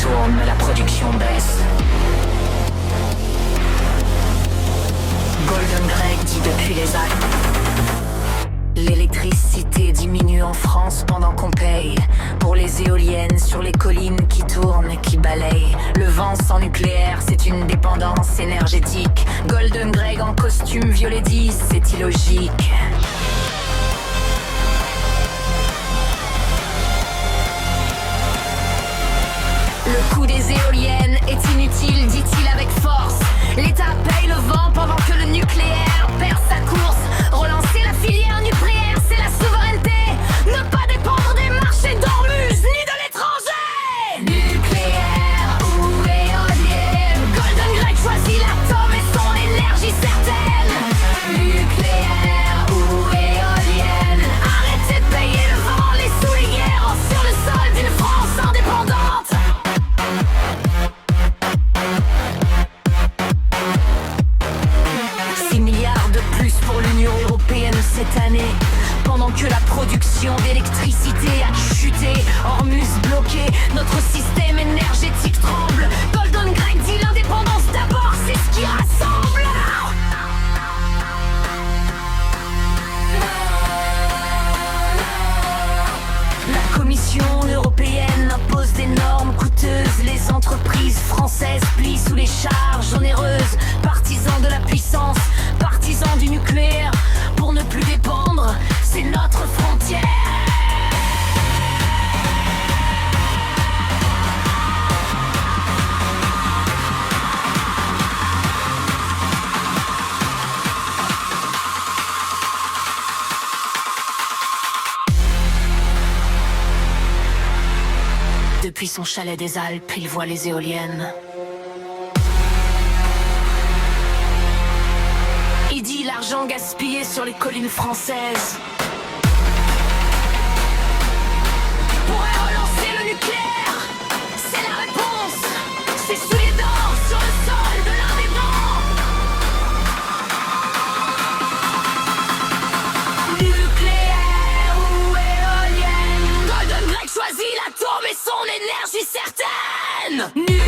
tourne, mais la production baisse. Golden Greg dit depuis les Alpes. L'électricité diminue en France pendant qu'on paye pour les éoliennes sur les collines qui tournent et qui balayent. Le vent sans nucléaire, c'est une dépendance énergétique. Golden Greg en costume violet 10, c'est illogique. Le coût des éoliennes est inutile, dit-il avec force. L'État paye le vent pendant que le nucléaire perd sa course. Relancer la filière nucléaire, c'est la souveraineté. Ne pas dépendre des marchés d'Ormuz ni de l'étranger. Nucléaire ou éolienne, Golden Greg choisit l'atome et son énergie certaine. Nucléaire ou éolienne, arrêtez de payer le vent, les sous les guerres sur le sol d'une France indépendante. 6 milliards de plus pour l'Union européenne cette année. Pendant que la production d'électricité a chuté, Hormuz bloqué, notre système énergétique tremble. Golden Greg dit l'indépendance d'abord, c'est ce qui rassemble. La Commission européenne impose des normes coûteuses. Les entreprises françaises plient sous les charges onéreuses. Partisans de la puissance, partisans du nucléaire. Pour ne plus dépendre, c'est notre frontière. Depuis son chalet des Alpes, il voit les éoliennes. Il dit l'argent gaspillé sur les collines françaises pourrait relancer le nucléaire. C'est la réponse. C'est sous les dents, sur le sol de l'un des bancs. Nucléaire ou éolienne, Golden Greg choisit l'atome et son énergie certaine.